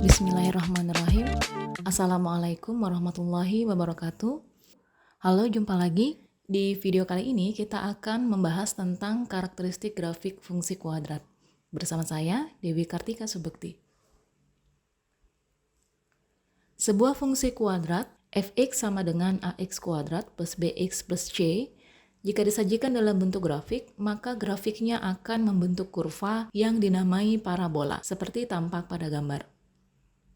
Bismillahirrahmanirrahim. Assalamualaikum warahmatullahi wabarakatuh. Halo, jumpa lagi. Di video kali ini kita akan membahas tentang karakteristik grafik fungsi kuadrat. Bersama saya, Dewi Kartika Subekti. Sebuah fungsi kuadrat, fx sama dengan ax kuadrat plus bx plus c, jika disajikan dalam bentuk grafik, maka grafiknya akan membentuk kurva yang dinamai parabola, seperti tampak pada gambar.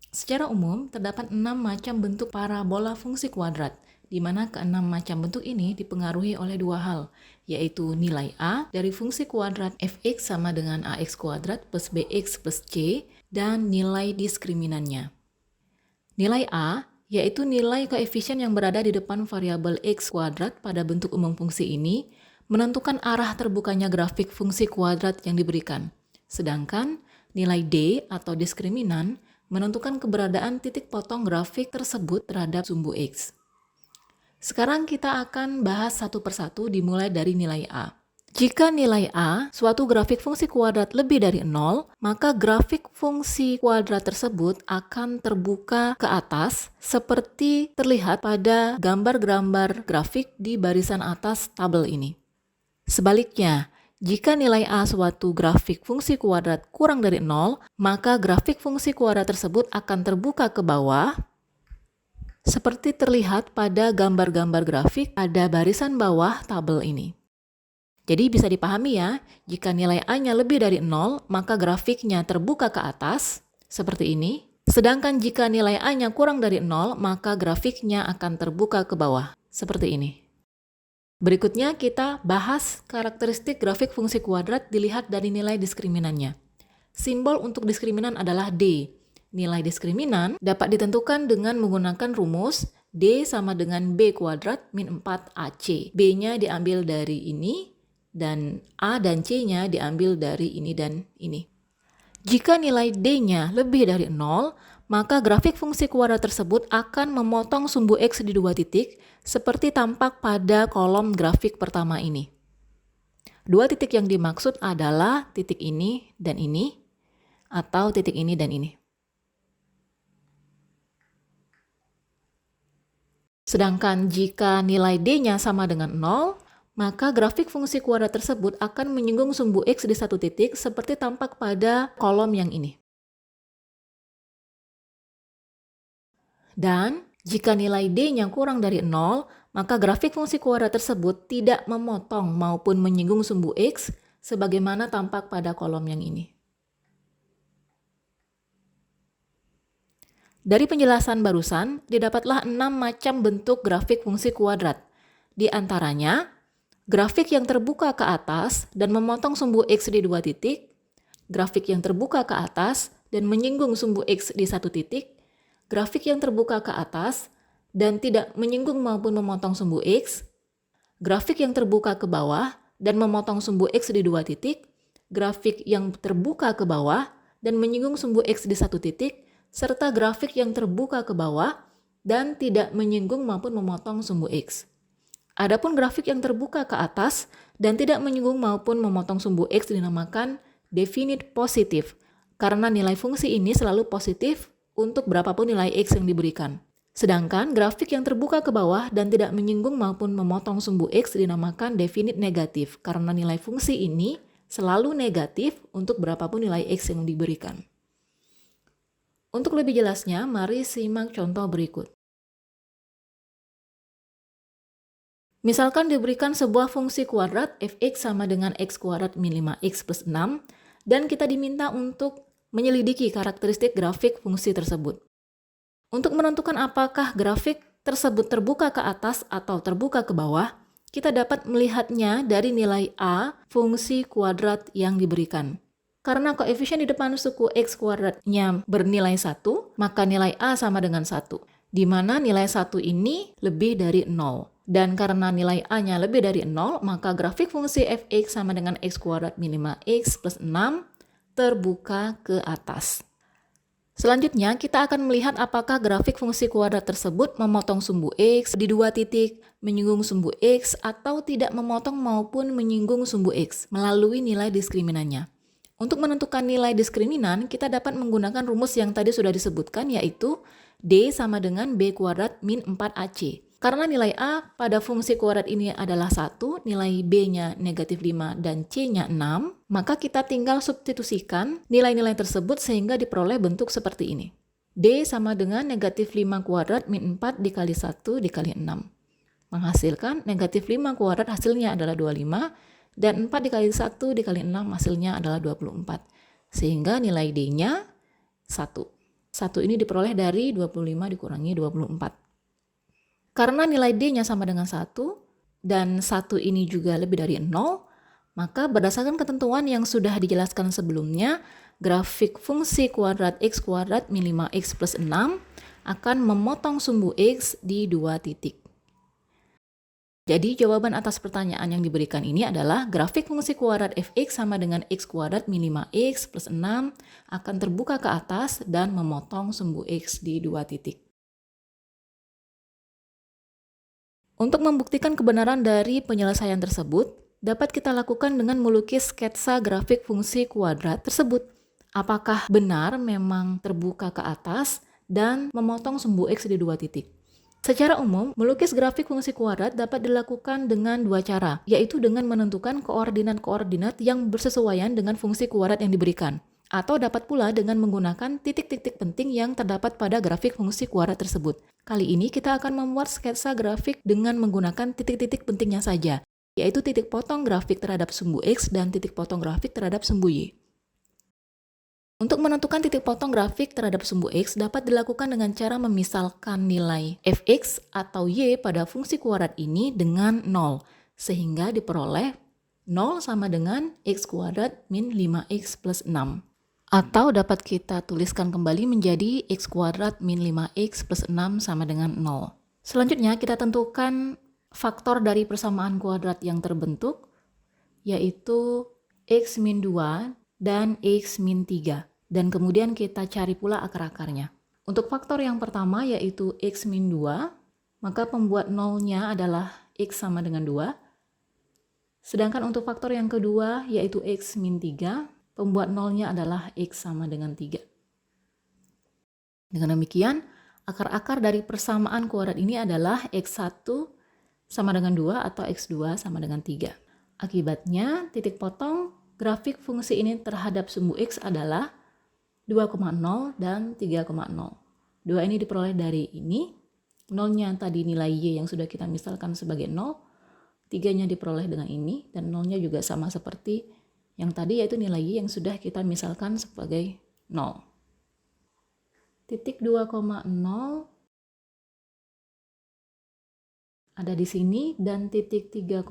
Secara umum, terdapat 6 macam bentuk parabola fungsi kuadrat, di mana ke-6 macam bentuk ini dipengaruhi oleh dua hal, yaitu nilai A dari fungsi kuadrat fx sama dengan ax kuadrat plus bx plus c, dan nilai diskriminannya. Nilai A yaitu nilai koefisien yang berada di depan variabel x kuadrat pada bentuk umum fungsi ini, menentukan arah terbukanya grafik fungsi kuadrat yang diberikan. Sedangkan nilai D atau diskriminan menentukan keberadaan titik potong grafik tersebut terhadap sumbu X. Sekarang kita akan bahas satu persatu dimulai dari nilai A. Jika nilai A, suatu grafik fungsi kuadrat lebih dari 0, maka grafik fungsi kuadrat tersebut akan terbuka ke atas seperti terlihat pada gambar-gambar grafik di barisan atas tabel ini. Sebaliknya, jika nilai A suatu grafik fungsi kuadrat kurang dari 0, maka grafik fungsi kuadrat tersebut akan terbuka ke bawah seperti terlihat pada gambar-gambar grafik pada barisan bawah tabel ini. Jadi bisa dipahami ya, jika nilai A-nya lebih dari 0, maka grafiknya terbuka ke atas, seperti ini. Sedangkan jika nilai A-nya kurang dari 0, maka grafiknya akan terbuka ke bawah, seperti ini. Berikutnya kita bahas karakteristik grafik fungsi kuadrat dilihat dari nilai diskriminannya. Simbol untuk diskriminan adalah D. Nilai diskriminan dapat ditentukan dengan menggunakan rumus D sama dengan B kuadrat min 4AC. B-nya diambil dari ini, dan A dan C-nya diambil dari ini dan ini. Jika nilai D-nya lebih dari 0, maka grafik fungsi kuadrat tersebut akan memotong sumbu X di dua titik, seperti tampak pada kolom grafik pertama ini. Dua titik yang dimaksud adalah titik ini dan ini, atau titik ini dan ini. Sedangkan jika nilai D-nya sama dengan 0, maka grafik fungsi kuadrat tersebut akan menyinggung sumbu X di satu titik seperti tampak pada kolom yang ini. Dan jika nilai D-nya kurang dari 0, maka grafik fungsi kuadrat tersebut tidak memotong maupun menyinggung sumbu X sebagaimana tampak pada kolom yang ini. Dari penjelasan barusan, didapatlah 6 macam bentuk grafik fungsi kuadrat. Di antaranya, grafik yang terbuka ke atas dan memotong sumbu X di dua titik, grafik yang terbuka ke atas dan menyinggung sumbu X di satu titik, grafik yang terbuka ke atas dan tidak menyinggung maupun memotong sumbu X, grafik yang terbuka ke bawah dan memotong sumbu X di dua titik, grafik yang terbuka ke bawah dan menyinggung sumbu X di satu titik, serta grafik yang terbuka ke bawah dan tidak menyinggung maupun memotong sumbu X. Adapun grafik yang terbuka ke atas dan tidak menyinggung maupun memotong sumbu X dinamakan definite positif, karena nilai fungsi ini selalu positif untuk berapapun nilai X yang diberikan. Sedangkan grafik yang terbuka ke bawah dan tidak menyinggung maupun memotong sumbu X dinamakan definite negatif, karena nilai fungsi ini selalu negatif untuk berapapun nilai X yang diberikan. Untuk lebih jelasnya, mari simak contoh berikut. Misalkan diberikan sebuah fungsi kuadrat fx sama dengan x kuadrat min 5x plus 6, dan kita diminta untuk menyelidiki karakteristik grafik fungsi tersebut. Untuk menentukan apakah grafik tersebut terbuka ke atas atau terbuka ke bawah, kita dapat melihatnya dari nilai A fungsi kuadrat yang diberikan. Karena koefisien di depan suku x kuadratnya bernilai 1, maka nilai A sama dengan 1, di mana nilai 1 ini lebih dari 0. Dan karena nilai A-nya lebih dari 0, maka grafik fungsi fx sama dengan x kuadrat min 5x plus 6 terbuka ke atas. Selanjutnya, kita akan melihat apakah grafik fungsi kuadrat tersebut memotong sumbu X di dua titik, menyinggung sumbu X, atau tidak memotong maupun menyinggung sumbu X melalui nilai diskriminannya. Untuk menentukan nilai diskriminan, kita dapat menggunakan rumus yang tadi sudah disebutkan, yaitu D sama dengan B kuadrat min 4AC. Karena nilai A pada fungsi kuadrat ini adalah 1, nilai B-nya negatif 5 dan C-nya 6, maka kita tinggal substitusikan nilai-nilai tersebut sehingga diperoleh bentuk seperti ini. D sama dengan negatif 5 kuadrat min 4 dikali 1 dikali 6. Menghasilkan negatif 5 kuadrat hasilnya adalah 25, dan 4 dikali 1 dikali 6 hasilnya adalah 24. Sehingga nilai D-nya 1. 1 ini diperoleh dari 25 dikurangi 24. Karena nilai D-nya sama dengan 1, dan 1 ini juga lebih dari 0, maka berdasarkan ketentuan yang sudah dijelaskan sebelumnya, grafik fungsi kuadrat x kuadrat min 5x plus 6 akan memotong sumbu x di 2 titik. Jadi jawaban atas pertanyaan yang diberikan ini adalah grafik fungsi kuadrat fx sama dengan x kuadrat min 5x plus 6 akan terbuka ke atas dan memotong sumbu x di 2 titik. Untuk membuktikan kebenaran dari penyelesaian tersebut, dapat kita lakukan dengan melukis sketsa grafik fungsi kuadrat tersebut. Apakah benar memang terbuka ke atas dan memotong sumbu x di 2 titik? Secara umum, melukis grafik fungsi kuadrat dapat dilakukan dengan 2 cara, yaitu dengan menentukan koordinat-koordinat yang bersesuaian dengan fungsi kuadrat yang diberikan, atau dapat pula dengan menggunakan titik-titik penting yang terdapat pada grafik fungsi kuadrat tersebut. Kali ini kita akan membuat sketsa grafik dengan menggunakan titik-titik pentingnya saja, yaitu titik potong grafik terhadap sumbu x dan titik potong grafik terhadap sumbu y. Untuk menentukan titik potong grafik terhadap sumbu x dapat dilakukan dengan cara memisalkan nilai fx atau y pada fungsi kuadrat ini dengan 0, sehingga diperoleh 0 sama dengan x kuadrat min 5x plus 6. Atau dapat kita tuliskan kembali menjadi x kuadrat min 5x plus 6 sama dengan 0. Selanjutnya kita tentukan faktor dari persamaan kuadrat yang terbentuk, yaitu x min 2 dan x min 3. Dan kemudian kita cari pula akar-akarnya. Untuk faktor yang pertama yaitu x min 2, maka pembuat nolnya adalah x sama dengan 2. Sedangkan untuk faktor yang kedua yaitu x min 3, pembuat nolnya adalah x sama dengan 3. Dengan demikian, akar-akar dari persamaan kuadrat ini adalah x1 sama dengan 2 atau x2 sama dengan 3. Akibatnya, titik potong grafik fungsi ini terhadap sumbu x adalah 2,0 dan 3,0. 2 ini diperoleh dari ini, nolnya tadi nilai y yang sudah kita misalkan sebagai 0, 3-nya diperoleh dengan ini, dan nolnya juga sama seperti yang tadi yaitu nilai y yang sudah kita misalkan sebagai 0. Titik 2,0 ada di sini dan titik 3,0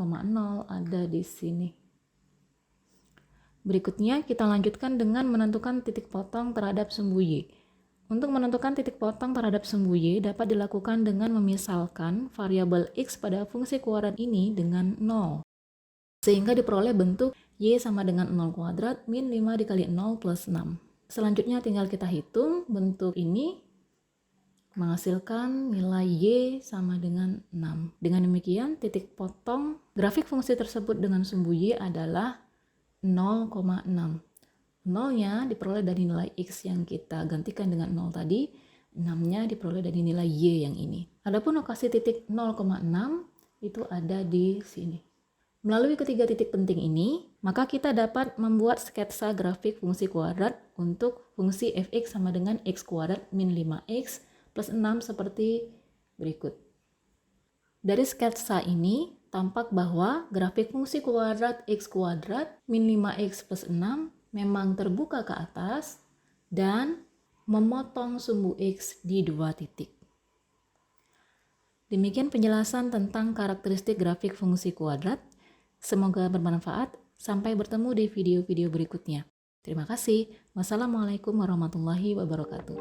ada di sini. Berikutnya kita lanjutkan dengan menentukan titik potong terhadap sumbu y. Untuk menentukan titik potong terhadap sumbu y dapat dilakukan dengan memisalkan variabel x pada fungsi kuadrat ini dengan 0. Sehingga diperoleh bentuk y sama dengan 0 kuadrat min 5 dikali 0 plus 6. Selanjutnya tinggal kita hitung bentuk ini menghasilkan nilai y sama dengan 6. Dengan demikian titik potong grafik fungsi tersebut dengan sumbu y adalah 0,6. 0-nya diperoleh dari nilai x yang kita gantikan dengan 0 tadi, 6-nya diperoleh dari nilai y yang ini. Adapun lokasi titik 0,6 itu ada di sini. Melalui ketiga titik penting ini, maka kita dapat membuat sketsa grafik fungsi kuadrat untuk fungsi fx sama dengan x kuadrat min 5x plus 6 seperti berikut. Dari sketsa ini, tampak bahwa grafik fungsi kuadrat x kuadrat min 5x plus 6 memang terbuka ke atas dan memotong sumbu x di 2 titik. Demikian penjelasan tentang karakteristik grafik fungsi kuadrat. Semoga bermanfaat. Sampai bertemu di video-video berikutnya. Terima kasih. Wassalamualaikum warahmatullahi wabarakatuh.